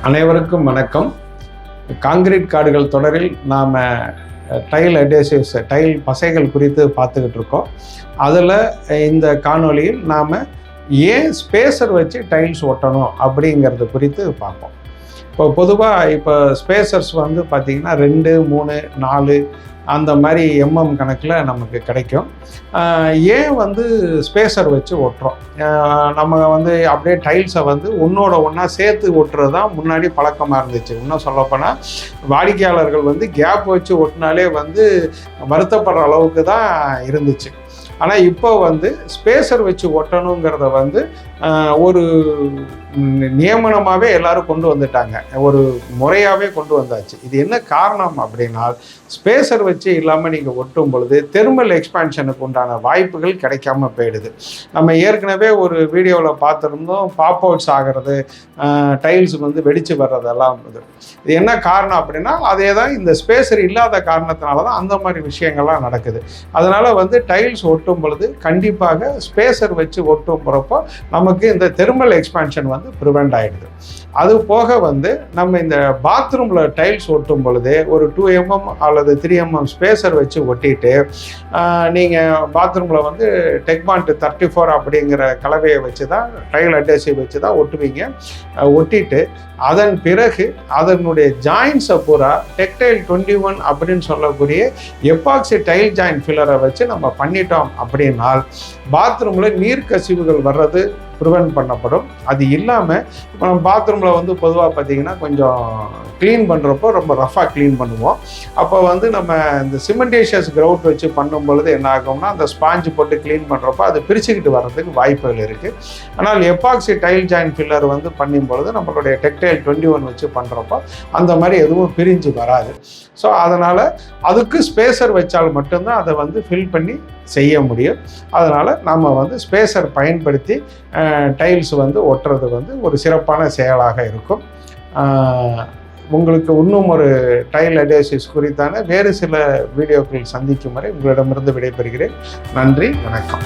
அனைவருக்கும் வணக்கம். காங்கிரீட் கார்டுகள் தொடரில் நாம் டைல் அடேசிவ்ஸ், டைல் பசைகள் குறித்து பார்த்துக்கிட்டு இருக்கோம். அதில் இந்த காணொலியில் நாம் ஏன் ஸ்பேசர் வச்சு டைல்ஸ் ஒட்டணும் அப்படிங்கிறது குறித்து பார்ப்போம். இப்போ பொதுவாக இப்போ ஸ்பேசர்ஸ் வந்து பார்த்திங்கன்னா 2, 3, 4 அந்த மாதிரி கணக்கில் நமக்கு கிடைக்கும். ஏன் வந்து ஸ்பேசர் வச்சு ஒட்டுறோம்? நம்ம வந்து அப்படியே டைல்ஸை வந்து ஒன்றோட ஒன்றா சேர்த்து ஒட்டுறது தான் முன்னாடி பழக்கமாக இருந்துச்சு. இன்னும் சொல்லப்போனால் வாடிக்கையாளர்கள் வந்து கேப் வச்சு ஒட்டினாலே வந்து வருத்தப்படுற அளவுக்கு தான் இருந்துச்சு. ஆனால் இப்போ வந்து ஸ்பேசர் வச்சு ஒட்டணுங்கிறத வந்து ஒரு நியமனமாகவே எல்லாரும் கொண்டு வந்துட்டாங்க, ஒரு முறையாகவே கொண்டு வந்தாச்சு. இது என்ன காரணம் அப்படின்னா, ஸ்பேசர் வச்சு இல்லாமல் நீங்கள் ஒட்டும் பொழுது தெர்மல் எக்ஸ்பான்ஷனுக்கு உண்டான வாய்ப்புகள் கிடைக்காம போயிடுது. நம்ம ஏற்கனவே ஒரு வீடியோவில் பார்த்துருந்தோம், பாப் அவுட்ஸ் ஆகிறது, டைல்ஸ் வந்து வெடித்து வர்றதெல்லாம் இது என்ன காரணம் அப்படின்னா, அதே தான் இந்த ஸ்பேசர் இல்லாத காரணத்தினால தான் அந்த மாதிரி விஷயங்கள்லாம் நடக்குது. அதனால் வந்து டைல்ஸ் ஒட்டும் பொழுது கண்டிப்பாக ஸ்பேசர் வச்சு ஒட்டும் போகிறப்போ நமக்கு இந்த தெர்மல் எக்ஸ்பான்ஷன் வந்து ப்ரிவெண்ட் ஆகிடுது. அது போக வந்து நம்ம இந்த பாத்ரூமில் டைல்ஸ் ஒட்டும் பொழுது ஒரு 2 mm அல்லது 3 mm ஸ்பேசர் வச்சு ஒட்டிட்டு நீங்கள் பாத்ரூமில் வந்து டெக்மாண்ட் 34 அப்படிங்கிற கலவையை வச்சு தான், டைல் அடேசிவ் வச்சு தான் ஒட்டுவீங்க. ஒட்டிட்டு அதன் பிறகு அதனுடைய ஜாயின்ஸை பூரா டெக்டைல் 21 அப்படின்னு சொல்லக்கூடிய எப்பாக்சி டைல் ஜாயின்ட் ஃபில்லரை வச்சு நம்ம பண்ணிட்டோம் அப்படின்னால் பாத்ரூமில் நீர் கசிவுகள் வர்றது ப்ரிவென்ட் பண்ணப்படும். அது இல்லாமல் இப்போ நம்ம பாத்ரூமில் வந்து பொதுவாக பார்த்திங்கன்னா கொஞ்சம் க்ளீன் பண்ணுறப்போ ரொம்ப ரஃபாக க்ளீன் பண்ணுவோம். அப்போ வந்து நம்ம இந்த சிமெண்டேஷியஸ் கிரவுட் வச்சு பண்ணும் பொழுது என்ன ஆகும்னா, அந்த ஸ்பாஞ்சு போட்டு க்ளீன் பண்ணுறப்போ அது பிரிச்சுக்கிட்டு வர்றதுக்கு வாய்ப்புகள் இருக்குது. ஆனால் எப்பாக்சி டைல் ஜாயின்ட் ஃபில்லர் வந்து பண்ணும் பொழுது நம்மளுடைய டெக்டைல் 21 வச்சு பண்ணுறப்போ அந்த மாதிரி எதுவும் பிரிஞ்சு வராது. ஸோ அதனால் அதுக்கு ஸ்பேசர் வச்சால் மட்டும்தான் அதை வந்து ஃபில் பண்ணி செய்ய முடியும். அதனால் நம்ம வந்து ஸ்பேசர் பயன்படுத்தி டைல்ஸ் வந்து ஒட்டுறது வந்து ஒரு சிறப்பான செயலாக இருக்கும். உங்களுக்கு இன்னும் ஒரு டைல் அடேசிவ்ஸ் குறித்தான வேறு சில வீடியோக்கள் சந்திக்கும் வரை உங்களிடமிருந்து விடைபெறுகிறேன். நன்றி, வணக்கம்.